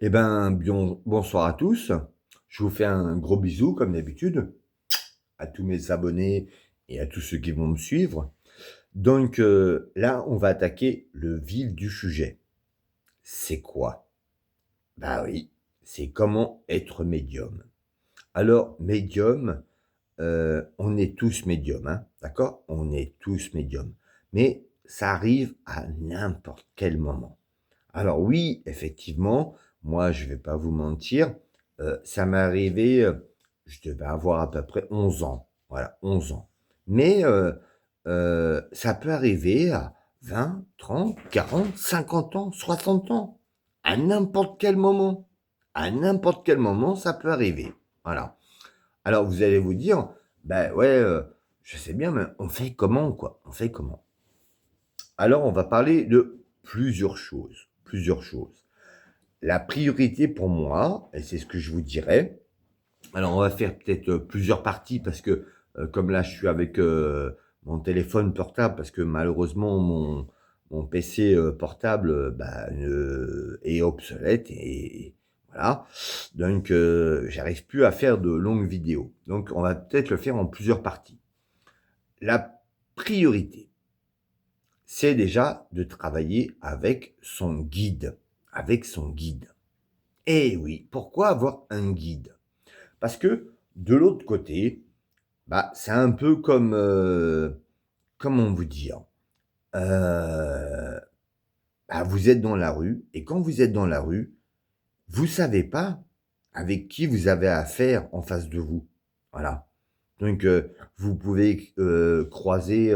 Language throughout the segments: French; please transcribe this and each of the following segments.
Eh ben, bonsoir à tous. Je vous fais un gros bisou, comme d'habitude, à tous mes abonnés et à tous ceux qui vont me suivre. Donc là, on va attaquer le vif du sujet. C'est quoi? Bah oui, c'est comment être médium. Alors, médium, on est tous médiums, hein, d'accord? On est tous médiums. Mais ça arrive à n'importe quel moment. Alors oui, effectivement, moi je vais pas vous mentir, ça m'est arrivé, je devais avoir à peu près 11 ans, voilà, 11 ans. Mais ça peut arriver à 20, 30, 40, 50 ans, 60 ans, à n'importe quel moment. À n'importe quel moment, ça peut arriver, voilà. Alors vous allez vous dire: «Ben ouais, je sais bien, mais on fait comment, quoi? On fait comment?» Alors on va parler de plusieurs choses, plusieurs choses. La priorité pour moi, et c'est ce que je vous dirais, alors on va faire peut-être plusieurs parties parce que comme là je suis avec mon téléphone portable parce que malheureusement mon PC portable est obsolète et voilà. Donc j'arrive plus à faire de longues vidéos. Donc on va peut-être le faire en plusieurs parties. La priorité, c'est déjà de travailler avec son guide, avec son guide. Eh oui, pourquoi avoir un guide? Parce que de l'autre côté, bah, c'est un peu comme, comment vous dire? Heu, vous êtes dans la rue et quand vous êtes dans la rue, vous savez pas avec qui vous avez affaire en face de vous. Voilà. Donc vous pouvez, croiser,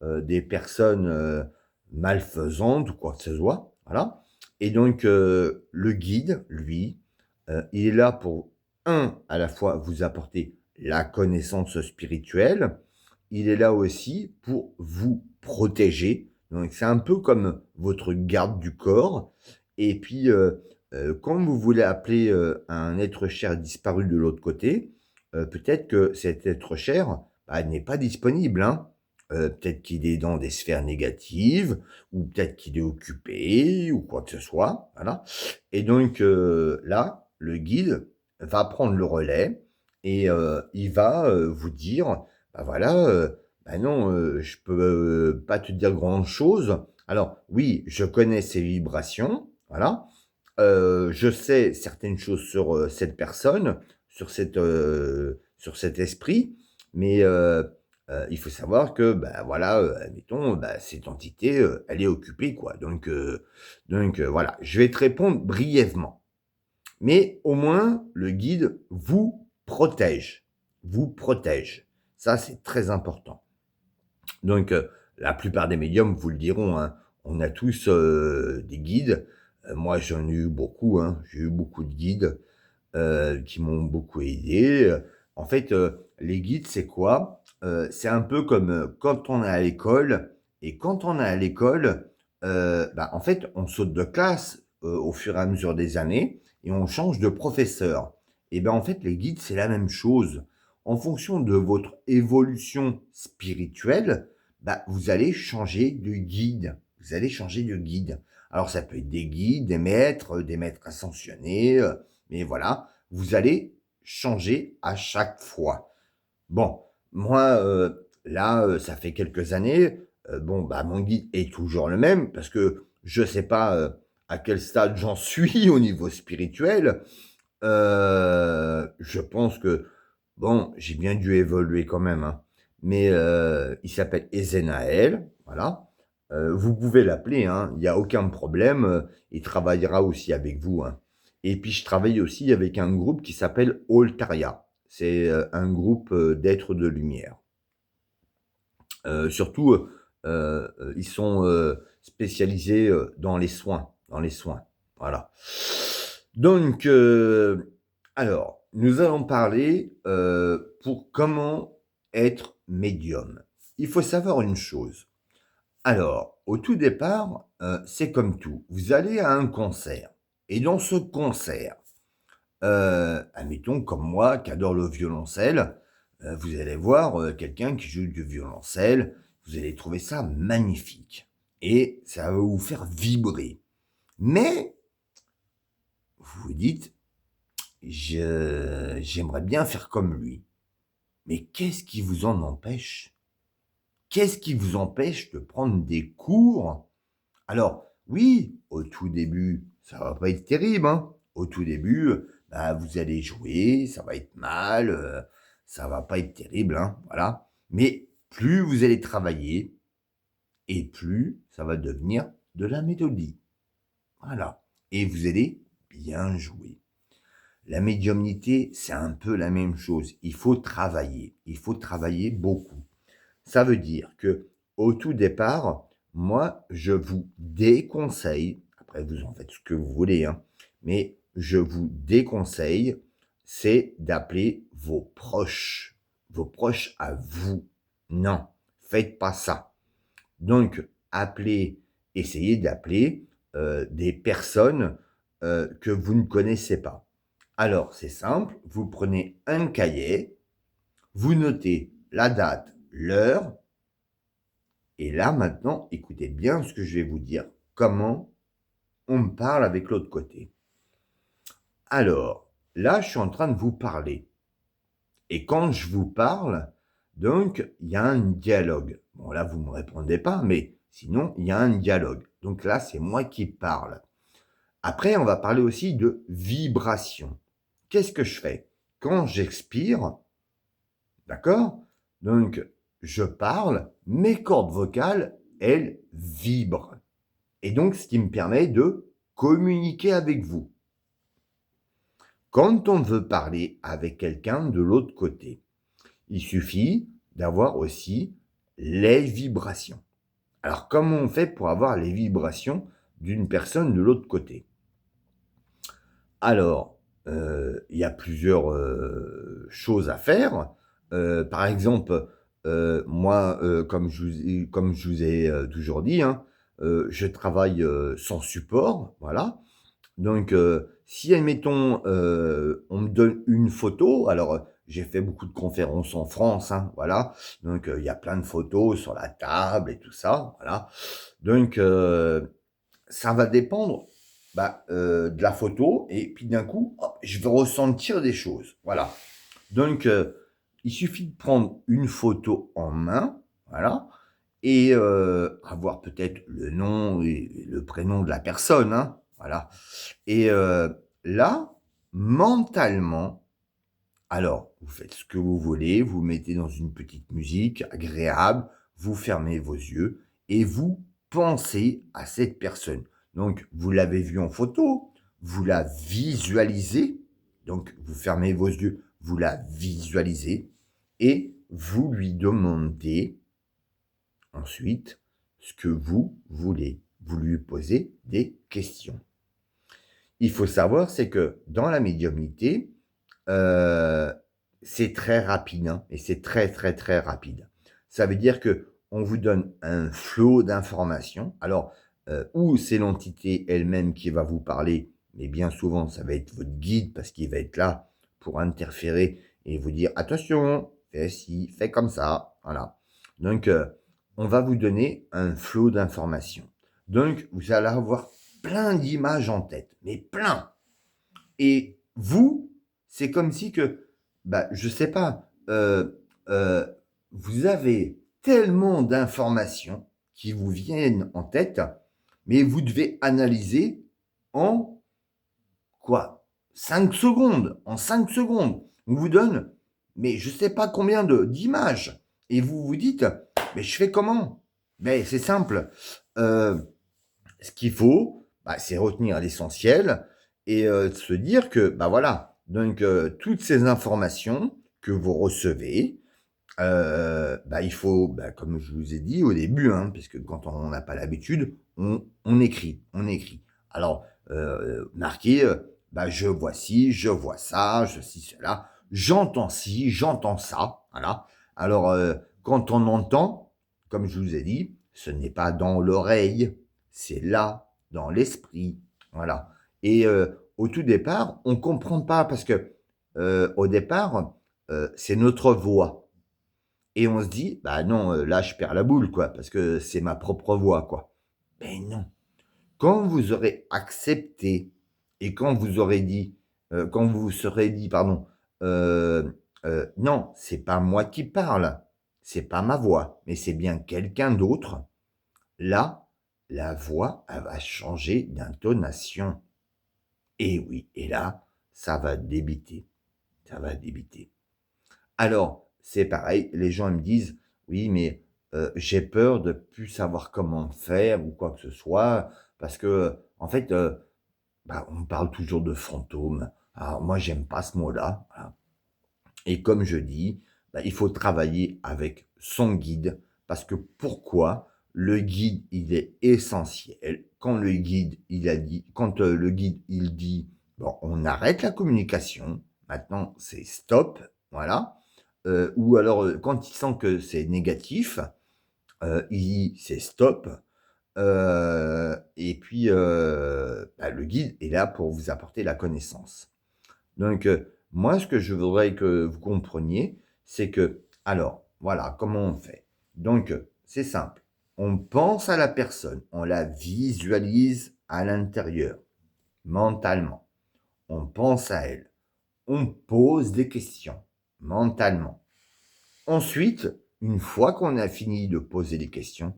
des personnes, malfaisantes ou quoi que ce soit, voilà. Et donc le guide, lui, il est là pour à la fois vous apporter la connaissance spirituelle, il est là aussi pour vous protéger. Donc c'est un peu comme votre garde du corps et puis, quand vous voulez appeler, un être cher disparu de l'autre côté, peut-être que cet être cher, bah, n'est pas disponible, hein. Peut-être qu'il est dans des sphères négatives ou peut-être qu'il est occupé ou quoi que ce soit, voilà. Et donc là, le guide va prendre le relais et il va, vous dire: «Bah, voilà, bah, non, je peux, pas te dire grand chose. Alors oui, je connais ces vibrations, voilà, je sais certaines choses sur, cette personne, sur cet esprit, mais il faut savoir que, bah, voilà, admettons, bah, cette entité, elle est occupée, quoi. Donc voilà, je vais te répondre brièvement, mais au moins le guide vous protège, vous protège. Ça, c'est très important. Donc la plupart des médiums vous le diront, hein, on a tous, des guides. Moi, j'en ai eu beaucoup, hein. J'ai eu beaucoup de guides, qui m'ont beaucoup aidé, En fait, les guides, c'est quoi? C'est un peu comme, quand on est à l'école et quand on est à l'école, bah, en fait, on saute de classe, au fur et à mesure des années et on change de professeur. Et ben, en fait, les guides, c'est la même chose. En fonction de votre évolution spirituelle, bah, vous allez changer de guide. Vous allez changer de guide. Alors ça peut être des guides, des maîtres ascensionnés, mais voilà, vous allez changer à chaque fois. Bon, moi, là, ça fait quelques années, bon, bah, mon guide est toujours le même parce que je sais pas, à quel stade j'en suis au niveau spirituel. Je pense que, bon, j'ai bien dû évoluer quand même, hein. Mais, il s'appelle Ezenaël, voilà. Vous pouvez l'appeler, hein, il y a aucun problème, il travaillera aussi avec vous, hein. Et puis je travaille aussi avec un groupe qui s'appelle Altaria. C'est, un groupe, d'êtres de lumière. Surtout, ils sont, spécialisés, dans les soins, voilà. Donc, alors, nous allons parler, pour comment être médium. Il faut savoir une chose. Alors, au tout départ, c'est comme tout. Vous allez à un concert et dans ce concert, admettons comme moi qui adore le violoncelle, vous allez voir, quelqu'un qui joue du violoncelle, vous allez trouver ça magnifique et ça va vous faire vibrer. Mais vous dites: J'aimerais bien faire comme lui». Mais qu'est-ce qui vous en empêche? Qu'est-ce qui vous empêche de prendre des cours? Alors oui, au tout début, ça va pas être terrible, hein. Au tout début, bah, vous allez jouer, ça va être mal, ça va pas être terrible, hein, voilà. Mais plus vous allez travailler et plus ça va devenir de la mélodie. Voilà, et vous allez bien jouer. La médiumnité, c'est un peu la même chose. Il faut travailler beaucoup. Ça veut dire que au tout départ, moi, je vous déconseille, après vous en faites ce que vous voulez, hein, mais je vous déconseille, c'est d'appeler vos proches à vous. Non, faites pas ça. Donc, essayez d'appeler des personnes que vous ne connaissez pas. Alors, c'est simple, vous prenez un cahier, vous notez la date, l'heure, et là, maintenant, écoutez bien ce que je vais vous dire. Comment on me parle avec l'autre côté. Alors, là, je suis en train de vous parler. Et quand je vous parle, donc, il y a un dialogue. Bon, là, vous ne me répondez pas, mais sinon, il y a un dialogue. Donc là, c'est moi qui parle. Après, on va parler aussi de vibration. Qu'est-ce que je fais? Quand j'expire, d'accord? Donc, je parle, mes cordes vocales, elles vibrent. Et donc, ce qui me permet de communiquer avec vous. Quand on veut parler avec quelqu'un de l'autre côté, il suffit d'avoir aussi les vibrations. Alors, comment on fait pour avoir les vibrations d'une personne de l'autre côté? Alors, il y a plusieurs choses à faire. Par exemple, moi, comme je vous ai toujours dit, hein, je travaille sans support, voilà. Donc, si admettons, on me donne une photo, alors j'ai fait beaucoup de conférences en France, hein, voilà. Donc, il y a plein de photos sur la table et tout ça, voilà. Donc, ça va dépendre, bah, de la photo et puis d'un coup, hop, je vais ressentir des choses, voilà. Donc, il suffit de prendre une photo en main, voilà, et avoir peut-être le nom et le prénom de la personne, hein, voilà. Et là, mentalement, alors, vous faites ce que vous voulez, vous mettez dans une petite musique agréable, vous fermez vos yeux et vous pensez à cette personne. Donc, vous l'avez vue en photo, vous la visualisez, donc vous fermez vos yeux, vous la visualisez et vous lui demandez ensuite ce que vous voulez. Vous lui posez des questions. Il faut savoir, c'est que dans la médiumnité, Heu, c'est très rapide, hein, et c'est très, très, très rapide. Ça veut dire qu'on vous donne un flot d'informations. Alors, ou c'est l'entité elle-même qui va vous parler, mais bien souvent, ça va être votre guide parce qu'il va être là pour interférer et vous dire: «Attention, fais ci, fais comme ça», voilà. Donc, on va vous donner un flot d'informations. Donc, vous allez avoir plein d'images en tête, mais plein! Et vous, c'est comme si que, bah, je sais pas, vous avez tellement d'informations qui vous viennent en tête, mais vous devez analyser en quoi? 5 secondes, en 5 secondes. On vous donne, mais je sais pas combien de d'images et vous vous dites: «Mais je fais comment?» Mais c'est simple, ce qu'il faut, bah, c'est retenir l'essentiel et se dire que, bah, voilà, donc toutes ces informations que vous recevez, bah, il faut, bah, comme je vous ai dit au début, hein, puisque quand on n'a pas l'habitude, on écrit, on écrit. Alors, marquer, bah, je vois ci, je vois ça, je ci, cela, j'entends ci, j'entends ça, voilà. Alors, quand on entend, comme je vous ai dit, ce n'est pas dans l'oreille, c'est là, dans l'esprit, voilà. Et au tout départ, on comprend pas parce que, au départ, c'est notre voix. Et on se dit: «Bah non, là je perds la boule quoi, parce que c'est ma propre voix quoi». Mais non, quand vous aurez accepté Et quand vous aurez dit, quand vous vous serez dit, pardon, non, c'est pas moi qui parle, c'est pas ma voix, mais c'est bien quelqu'un d'autre. Là, la voix, elle va changer d'intonation. Et oui, et là, ça va débiter, ça va débiter. Alors, c'est pareil, les gens ils me disent: «Oui, mais j'ai peur de plus savoir comment faire ou quoi que ce soit parce que, en fait, bah, on parle toujours de fantômes». Alors moi, j'aime pas ce mot-là, voilà. Et comme je dis, bah, il faut travailler avec son guide parce que pourquoi? Le guide, il est essentiel. Quand le guide, il a dit quand, le guide, il dit: «Bon, on arrête la communication, maintenant c'est stop», voilà. Ou alors, quand il sent que c'est négatif, il dit: «C'est stop», et puis, bah, le guide est là pour vous apporter la connaissance. Donc, moi, ce que je voudrais que vous compreniez, c'est que alors, voilà, comment on fait? Donc, c'est simple. On pense à la personne, on la visualise à l'intérieur, mentalement. On pense à elle. On pose des questions, mentalement. Ensuite, une fois qu'on a fini de poser des questions,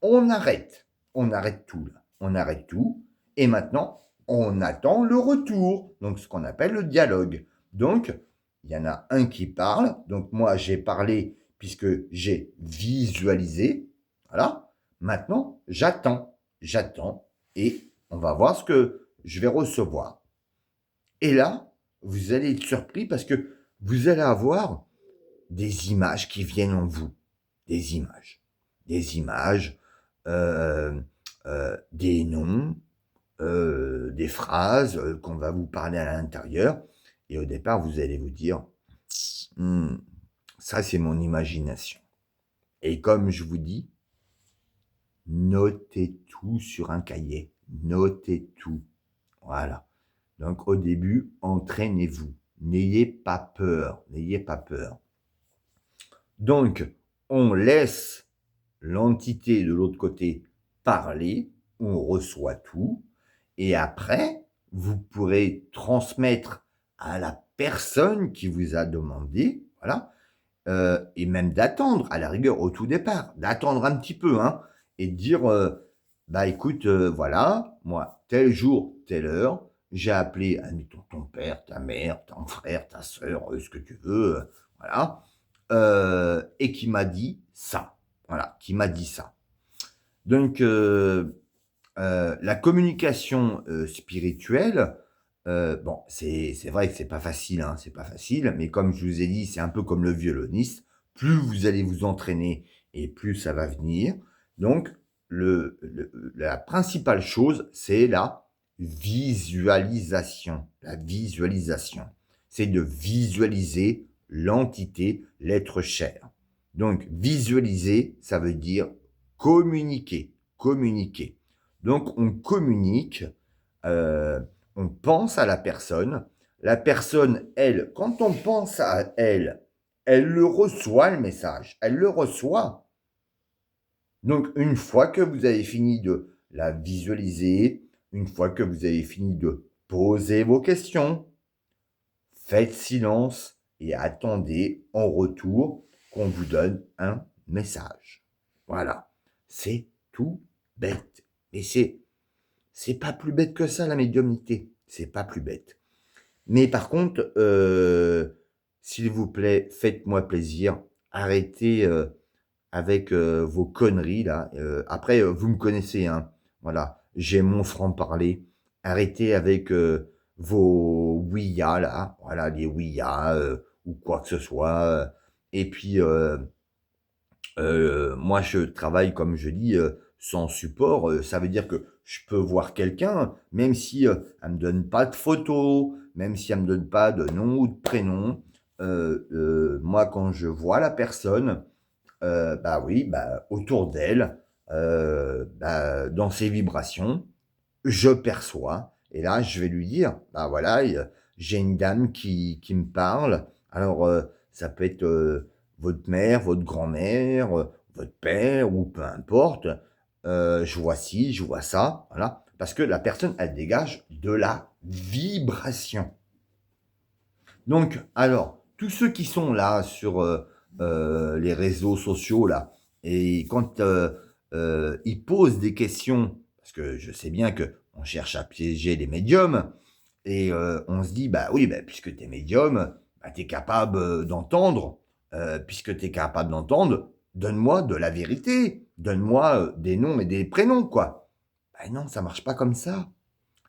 on arrête. On arrête tout là. On arrête tout. Et maintenant, on attend le retour. Donc, ce qu'on appelle le dialogue. Donc, il y en a un qui parle. Donc, moi, j'ai parlé puisque j'ai visualisé. Voilà. Maintenant, j'attends. J'attends. Et on va voir ce que je vais recevoir. Et là, vous allez être surpris parce que vous allez avoir des images qui viennent en vous. Des images. Des images, des noms, des phrases qu'on va vous parler à l'intérieur. Et au départ, vous allez vous dire, «Hmm, ça c'est mon imagination». Et comme je vous dis, notez tout sur un cahier. Notez tout. Voilà. Donc au début, entraînez-vous. N'ayez pas peur. N'ayez pas peur. Donc, on laisse l'entité de l'autre côté parler, on reçoit tout, et après, vous pourrez transmettre à la personne qui vous a demandé, voilà, et même d'attendre, à la rigueur, au tout départ, d'attendre un petit peu, hein, et de dire, bah écoute, voilà, moi, tel jour, telle heure, j'ai appelé, admettons, ton père, ta mère, ton frère, ta sœur, ce que tu veux, voilà, et qui m'a dit ça. Voilà, qui m'a dit ça. Donc, la communication, spirituelle, bon, c'est vrai que c'est pas facile, hein, c'est pas facile, mais comme je vous ai dit, c'est un peu comme le violoniste. Plus vous allez vous entraîner et plus ça va venir. Donc, la principale chose, c'est la visualisation. La visualisation. C'est de visualiser l'entité, l'être cher. Donc, visualiser, ça veut dire communiquer. Communiquer. Donc, on communique, euh, on pense à la personne. La personne, elle, quand on pense à elle, elle le reçoit, le message. Elle le reçoit. Donc, une fois que vous avez fini de la visualiser, une fois que vous avez fini de poser vos questions, faites silence et attendez en retour qu'on vous donne un message. Voilà. C'est tout bête. Et c'est pas plus bête que ça, la médiumnité. C'est pas plus bête. Mais par contre, s'il vous plaît, faites-moi plaisir. Arrêtez avec vos conneries là. Après, vous me connaissez, hein. Voilà, j'ai mon franc-parler. Arrêtez avec vos ouïas là. Voilà, les ouïas ou quoi que ce soit. Et puis, moi, je travaille, comme je dis, sans support. Ça veut dire que je peux voir quelqu'un, même si elle me donne pas de photo, même si elle me donne pas de nom ou de prénom. Moi, quand je vois la personne, bah oui, bah, autour d'elle, bah, dans ses vibrations, je perçois. Et là, je vais lui dire, bah voilà, j'ai une dame qui me parle. Alors, ça peut être votre mère, votre grand-mère, votre père, ou peu importe. Je vois ci, je vois ça. Voilà. Parce que la personne, elle dégage de la vibration. Donc, alors, tous ceux qui sont là sur les réseaux sociaux, là, et quand ils posent des questions, parce que je sais bien qu'on cherche à piéger les médiums, et on se dit, bah oui, bah, puisque tu es médium, bah, tu es capable d'entendre. Puisque tu es capable d'entendre, donne-moi de la vérité. Donne-moi des noms et des prénoms, quoi. Ben non, ça marche pas comme ça.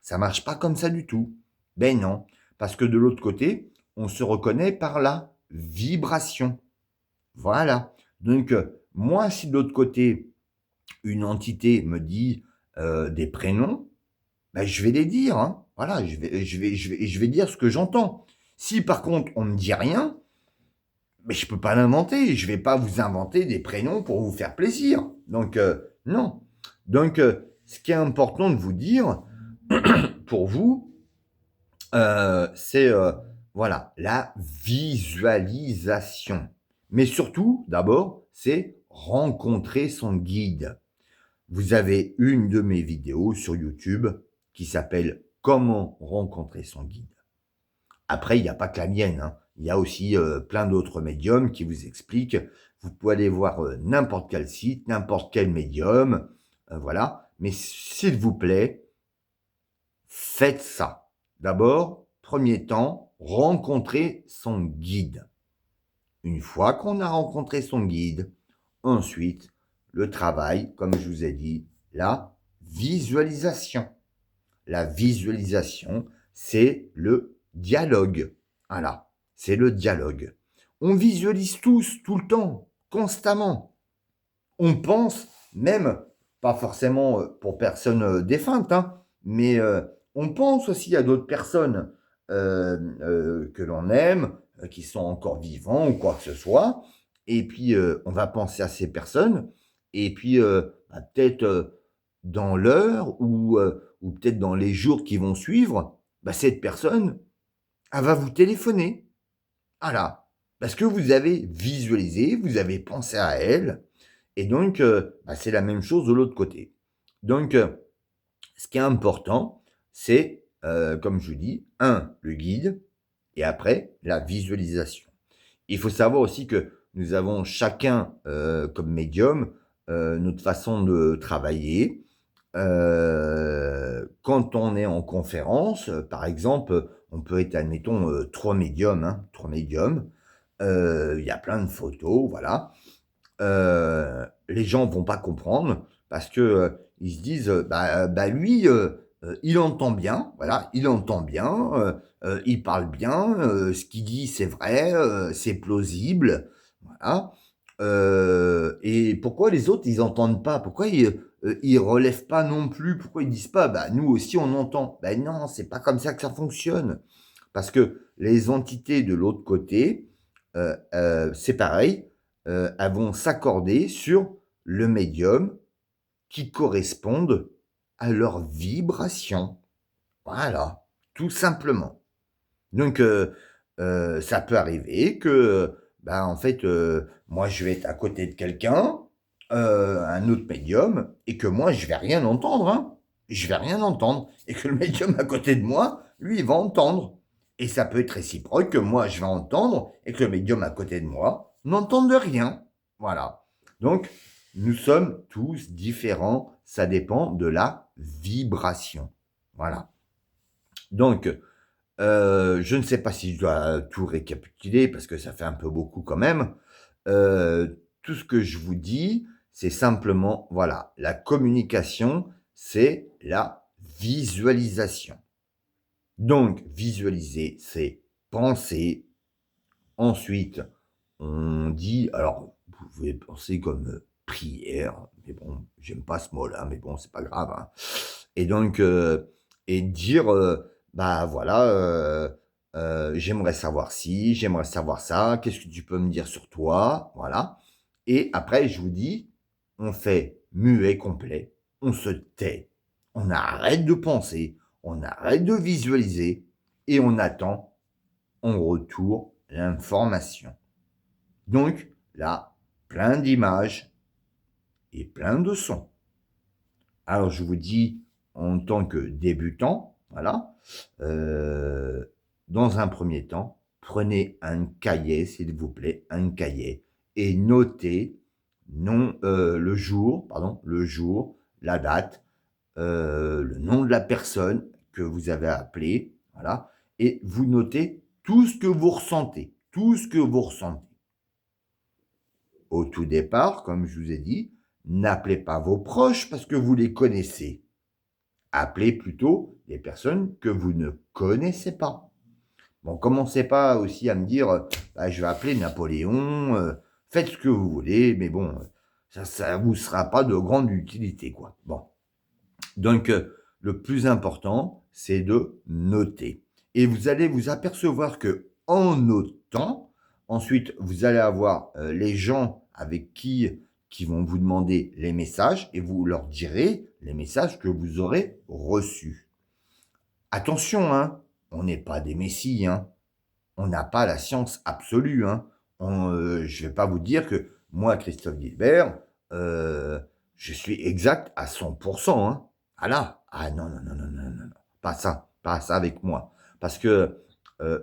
Ça marche pas comme ça du tout. Ben non. Parce que de l'autre côté, on se reconnaît par la vibration. Voilà. Donc, moi, si de l'autre côté, une entité me dit des prénoms, ben, je vais les dire. Hein. Voilà, je vais dire ce que j'entends. Si par contre, on ne me dit rien, mais je peux pas l'inventer. Je vais pas vous inventer des prénoms pour vous faire plaisir. Donc, non. Donc, ce qui est important de vous dire, pour vous, c'est voilà, la visualisation. Mais surtout, d'abord, c'est rencontrer son guide. Vous avez une de mes vidéos sur YouTube qui s'appelle Comment rencontrer son guide. Après, il n'y a pas que la mienne. Hein. Il y a aussi plein d'autres médiums qui vous expliquent. Vous pouvez aller voir n'importe quel site, n'importe quel médium. Voilà. Mais s'il vous plaît, faites ça. D'abord, premier temps, rencontrer son guide. Une fois qu'on a rencontré son guide, ensuite, le travail, comme je vous ai dit, la visualisation. La visualisation, c'est le dialogue. Voilà, c'est le dialogue. On visualise tous, tout le temps, constamment. On pense, même, pas forcément pour personnes défuntes, hein, mais on pense aussi à d'autres personnes que l'on aime, qui sont encore vivants ou quoi que ce soit. Et puis, on va penser à ces personnes. Et puis, bah, peut-être dans l'heure ou peut-être dans les jours qui vont suivre, bah, cette personne, elle va vous téléphoner. Voilà. Parce que vous avez visualisé, vous avez pensé à elle. Et donc, bah, c'est la même chose de l'autre côté. Donc, ce qui est important, c'est, comme je vous dis, le guide, et après, la visualisation. Il faut savoir aussi que nous avons chacun, comme médium, notre façon de travailler. Quand on est en conférence, par exemple, on peut être, admettons, 3 médiums, hein, 3 médiums. Il y a plein de photos, voilà. Les gens vont pas comprendre parce que, ils se disent, bah, lui, il entend bien, voilà, il entend bien, il parle bien, ce qu'il dit, c'est vrai, c'est plausible, voilà. Et pourquoi les autres, ils entendent pas? Pourquoi ils relèvent pas non plus? Pourquoi ils disent pas: «Bah, nous aussi, on entend»? Ben non, c'est pas comme ça que ça fonctionne. Parce que les entités de l'autre côté, c'est pareil, elles vont s'accorder sur le médium qui corresponde à leur vibration. Voilà, tout simplement. Donc, ça peut arriver que, bah, en fait, moi, je vais être à côté de quelqu'un, un autre médium, et que moi, je vais rien entendre, hein. Je vais rien entendre. Et que le médium à côté de moi, lui, il va entendre. Et ça peut être réciproque que moi, je vais entendre et que le médium à côté de moi n'entende rien. Voilà. Donc, nous sommes tous différents. Ça dépend de la vibration. Voilà. Donc, je ne sais pas si je dois tout récapituler parce que ça fait un peu beaucoup quand même. Tout ce que je vous dis, c'est simplement, voilà, la communication, c'est la visualisation. Donc, visualiser, c'est penser. Ensuite, on dit, alors, vous pouvez penser comme prière, mais bon, j'aime pas ce mot-là, mais bon, c'est pas grave. Hein. Et donc, et dire, bah voilà, j'aimerais savoir ci, j'aimerais savoir ça, qu'est-ce que tu peux me dire sur toi, voilà. Et après, je vous dis, on fait muet complet, on se tait, on arrête de penser, on arrête de visualiser et on attend en retour l'information. Donc, là, plein d'images et plein de sons. Alors, je vous dis en tant que débutant, voilà, dans un premier temps, prenez un cahier, s'il vous plaît, un cahier, et notez le jour, la date, le nom de la personne que vous avez appelée, voilà, et vous notez tout ce que vous ressentez, tout ce que vous ressentez. Au tout départ, comme je vous ai dit, n'appelez pas vos proches parce que vous les connaissez. Appelez plutôt les personnes que vous ne connaissez pas. Bon, commencez pas aussi à me dire, bah, je vais appeler Napoléon, faites ce que vous voulez, mais bon, ça vous sera pas de grande utilité, quoi. Bon. Donc, le plus important, c'est de noter. Et vous allez vous apercevoir que en notant, ensuite, vous allez avoir les gens avec qui vont vous demander les messages et vous leur direz les messages que vous aurez reçus. Attention, hein, on n'est pas des messies, hein. On n'a pas la science absolue, hein. Je vais pas vous dire que moi, Christophe Guilbert, je suis exact à 100%, hein. Ah là, ah non, non, non, non, non, non, non, pas ça avec moi. Parce que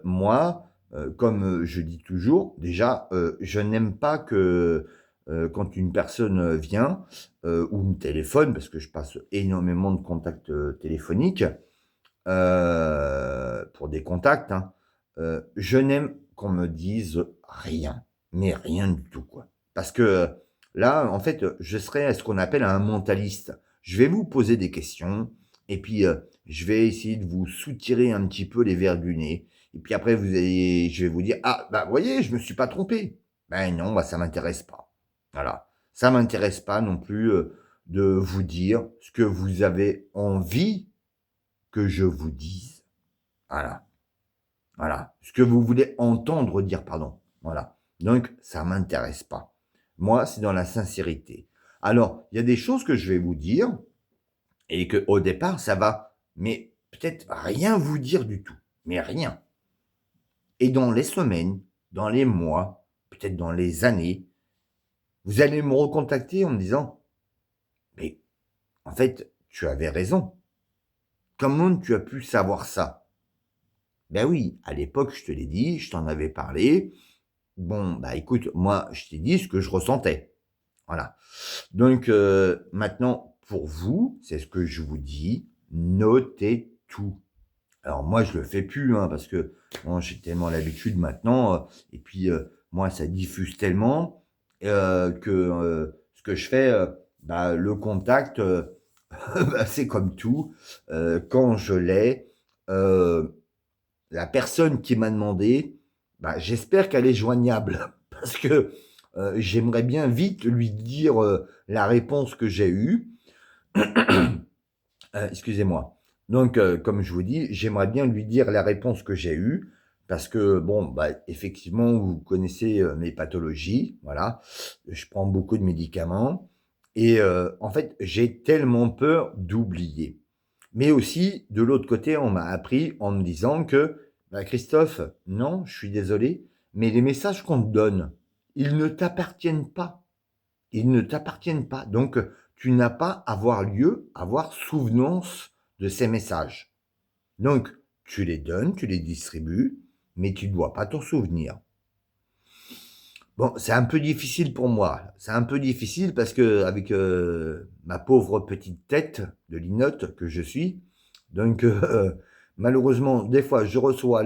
moi, comme je dis toujours, déjà, je n'aime pas que quand une personne vient ou me téléphone, parce que je passe énormément de contacts téléphoniques, pour des contacts, hein, je n'aime qu'on me dise rien, mais rien du tout, quoi. Parce que là, en fait, je serai à ce qu'on appelle un mentaliste. Je vais vous poser des questions et puis je vais essayer de vous soutirer un petit peu les vers du nez. Et puis après, je vais vous dire, ah, bah, vous voyez, je me suis pas trompé. Ben non, bah, ça m'intéresse pas. Voilà. Ça m'intéresse pas non plus de vous dire ce que vous avez envie que je vous dise. Voilà. Voilà. Ce que vous voulez entendre dire, pardon. Voilà. Donc, ça m'intéresse pas. Moi, c'est dans la sincérité. Alors, il y a des choses que je vais vous dire et que au départ, ça va, mais peut-être rien vous dire du tout. Mais rien. Et dans les semaines, dans les mois, peut-être dans les années, vous allez me recontacter en me disant, mais en fait, tu avais raison. Comment tu as pu savoir ça? Ben oui, à l'époque, je te l'ai dit, je t'en avais parlé. Bon, bah écoute, moi, je t'ai dit ce que je ressentais. Voilà. Donc, maintenant, pour vous, c'est ce que je vous dis, notez tout. Alors moi, je le fais plus, hein, parce que bon, j'ai tellement l'habitude maintenant, et puis moi, ça diffuse tellement que ce que je fais, bah, le contact, bah, c'est comme tout. Quand je l'ai, euh, la personne qui m'a demandé, bah, j'espère qu'elle est joignable parce que j'aimerais bien vite lui dire la réponse que j'ai eue. Excusez-moi. Donc, comme je vous dis, j'aimerais bien lui dire la réponse que j'ai eue parce que, bon, bah, effectivement, vous connaissez mes pathologies, voilà. Je prends beaucoup de médicaments et en fait, j'ai tellement peur d'oublier. Mais aussi, de l'autre côté, on m'a appris en me disant que, bah, Christophe, non, je suis désolé, mais les messages qu'on te donne, ils ne t'appartiennent pas. Ils ne t'appartiennent pas. Donc, tu n'as pas à avoir souvenance de ces messages. Donc, tu les donnes, tu les distribues, mais tu ne dois pas t'en souvenir. Bon, c'est un peu difficile pour moi. C'est un peu difficile parce que avec ma pauvre petite tête de linotte que je suis, donc malheureusement, des fois, je reçois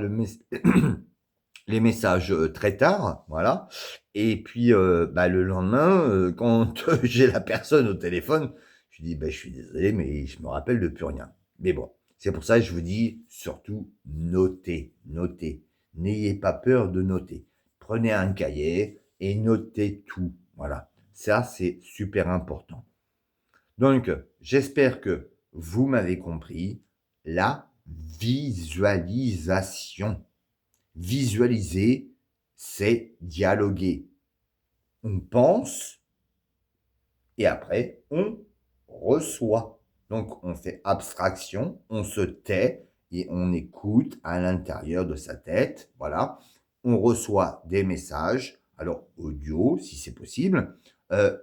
les messages très tard, voilà. Et puis, bah, le lendemain, quand j'ai la personne au téléphone, je dis, bah, je suis désolé, mais je me rappelle de plus rien. Mais bon, c'est pour ça que je vous dis, surtout, notez, notez. N'ayez pas peur de noter. Prenez un cahier et notez tout. Voilà. Ça, c'est super important. Donc, j'espère que vous m'avez compris. La visualisation. Visualiser, c'est dialoguer. On pense et après, on reçoit. Donc, on fait abstraction, on se tait et on écoute à l'intérieur de sa tête. Voilà. On reçoit des messages, alors audio si c'est possible,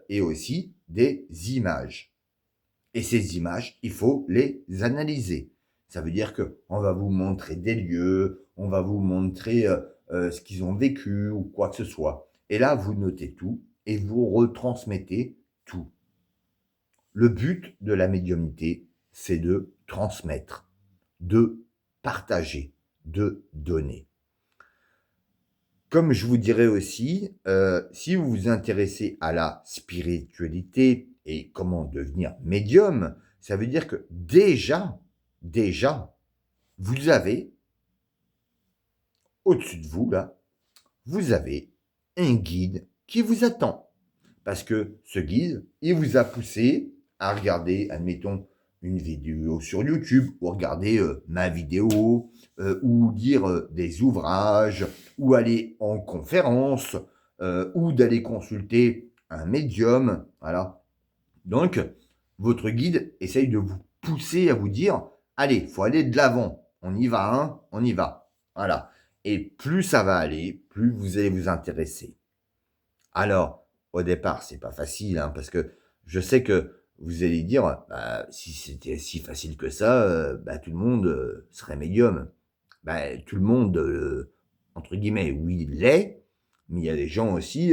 et aussi des images. Et ces images, il faut les analyser. Ça veut dire qu'on va vous montrer des lieux, on va vous montrer ce qu'ils ont vécu ou quoi que ce soit. Et là, vous notez tout et vous retransmettez tout. Le but de la médiumnité, c'est de transmettre, de partager, de donner. Comme je vous dirais aussi, si vous vous intéressez à la spiritualité et comment devenir médium, ça veut dire que déjà, vous avez, au-dessus de vous, là, vous avez un guide qui vous attend. Parce que ce guide, il vous a poussé à regarder, admettons, une vidéo sur YouTube, ou regarder ma vidéo, ou lire des ouvrages, ou aller en conférence, ou d'aller consulter un médium. Voilà. Donc, votre guide essaye de vous pousser à vous dire, allez, il faut aller de l'avant. On y va, hein, on y va. Voilà. Et plus ça va aller, plus vous allez vous intéresser. Alors, au départ, c'est pas facile, hein, parce que je sais que vous allez dire, bah, si c'était si facile que ça, bah, tout le monde serait médium. Bah, tout le monde, entre guillemets, oui, l'est, mais il y a des gens aussi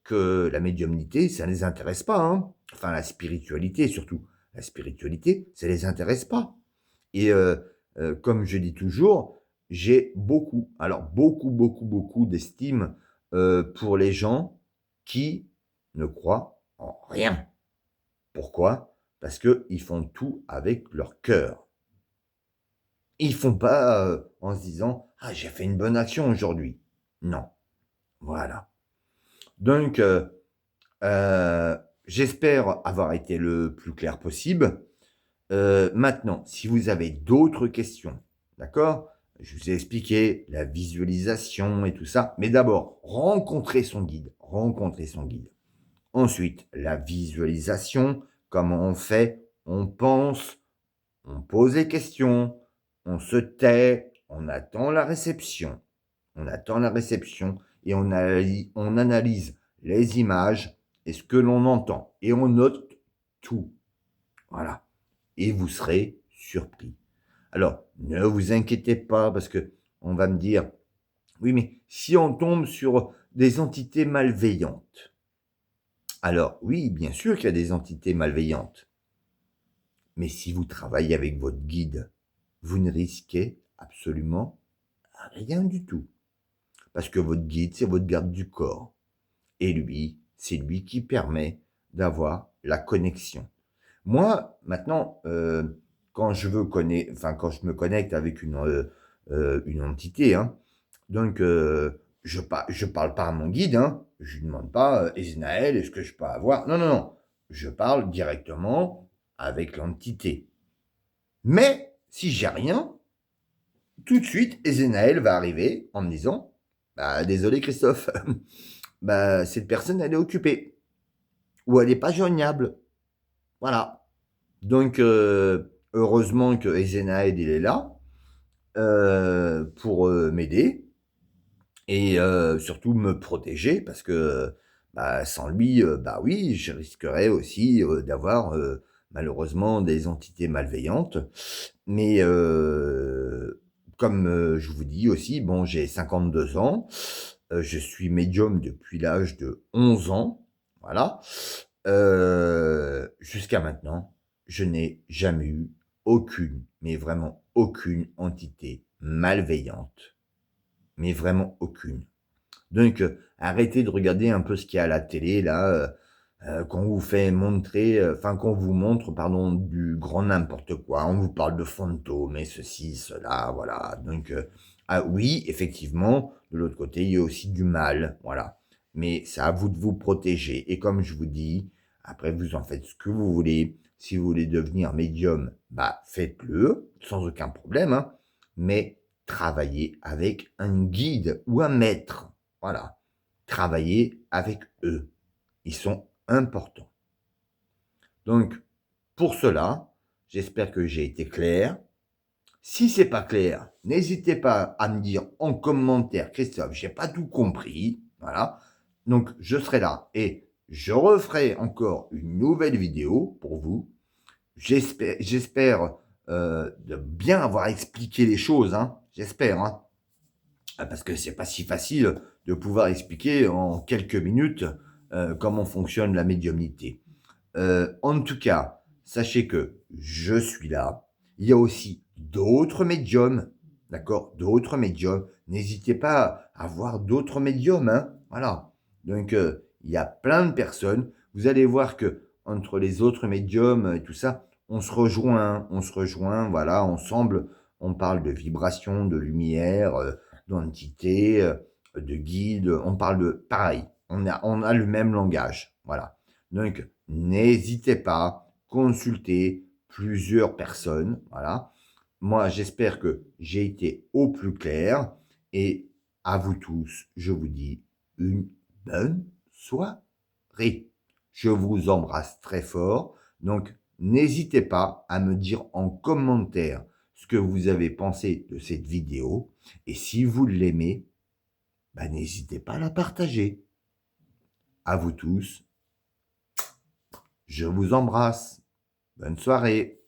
que la médiumnité, ça ne les intéresse pas. Hein. Enfin, la spiritualité surtout. La spiritualité, ça les intéresse pas. Et comme je dis toujours, j'ai beaucoup, alors beaucoup d'estime pour les gens qui ne croient en rien. Pourquoi? Parce qu'ils font tout avec leur cœur. Ils font pas en se disant « Ah, j'ai fait une bonne action aujourd'hui ». Non. Voilà. Donc, j'espère avoir été le plus clair possible. Maintenant, si vous avez d'autres questions, d'accord? Je vous ai expliqué la visualisation et tout ça, mais d'abord, rencontrez son guide, rencontrez son guide. Ensuite, la visualisation, comment on fait? On pense, on pose des questions, on se tait, on attend la réception. On attend la réception et on analyse les images et ce que l'on entend. Et on note tout. Voilà. Et vous serez surpris. Alors, ne vous inquiétez pas parce que on va me dire, oui, mais si on tombe sur des entités malveillantes, alors oui, bien sûr qu'il y a des entités malveillantes. Mais si vous travaillez avec votre guide, vous ne risquez absolument rien du tout. Parce que votre guide, c'est votre garde du corps. Et lui, c'est lui qui permet d'avoir la connexion. Moi, maintenant, quand je quand je me connecte avec une entité, hein, donc je parle pas à mon guide, hein, je lui demande pas, Ezenaël, est-ce que je peux avoir? Non, non, non, je parle directement avec l'entité. Mais si j'ai rien, tout de suite, Ezenaël va arriver en me disant, bah désolé Christophe, bah cette personne elle est occupée ou elle n'est pas joignable. Voilà. Donc, heureusement que Ezenaed, il est là pour m'aider et surtout me protéger parce que bah, sans lui, bah oui, je risquerais aussi d'avoir malheureusement des entités malveillantes. Mais comme je vous dis aussi, bon, j'ai 52 ans, je suis médium depuis l'âge de 11 ans, voilà. Jusqu'à maintenant, je n'ai jamais eu aucune, mais vraiment aucune entité malveillante. Mais vraiment aucune. Donc, arrêtez de regarder un peu ce qu'il y a à la télé, là, qu'on vous fait montrer, enfin, qu'on vous montre, pardon, du grand n'importe quoi. On vous parle de fantômes et ceci, cela, voilà. Donc, ah oui, effectivement, de l'autre côté, il y a aussi du mal, voilà. Mais c'est à vous de vous protéger. Et comme je vous dis, après, vous en faites ce que vous voulez. Si vous voulez devenir médium, bah, faites-le, sans aucun problème, hein. Mais travaillez avec un guide ou un maître. Voilà. Travaillez avec eux. Ils sont importants. Donc, pour cela, j'espère que j'ai été clair. Si c'est pas clair, n'hésitez pas à me dire en commentaire, Christophe, j'ai pas tout compris. Voilà. Donc, je serai là et je referai encore une nouvelle vidéo pour vous. J'espère de bien avoir expliqué les choses, hein, j'espère, hein. Parce que c'est pas si facile de pouvoir expliquer en quelques minutes comment fonctionne la médiumnité. En tout cas, sachez que je suis là. Il y a aussi d'autres médiums, d'accord? D'autres médiums. N'hésitez pas à voir d'autres médiums, hein? Voilà. Donc, il y a plein de personnes. Vous allez voir que entre les autres médiums et tout ça, on se rejoint, voilà, ensemble. On parle de vibration, de lumière, d'entité, de guide. On parle de pareil. On a le même langage, voilà. Donc, n'hésitez pas, consultez plusieurs personnes, voilà. Moi, j'espère que j'ai été au plus clair et à vous tous, je vous dis une bonne soirée. Je vous embrasse très fort. Donc, n'hésitez pas à me dire en commentaire ce que vous avez pensé de cette vidéo. Et si vous l'aimez, bah, n'hésitez pas à la partager. À vous tous, je vous embrasse. Bonne soirée.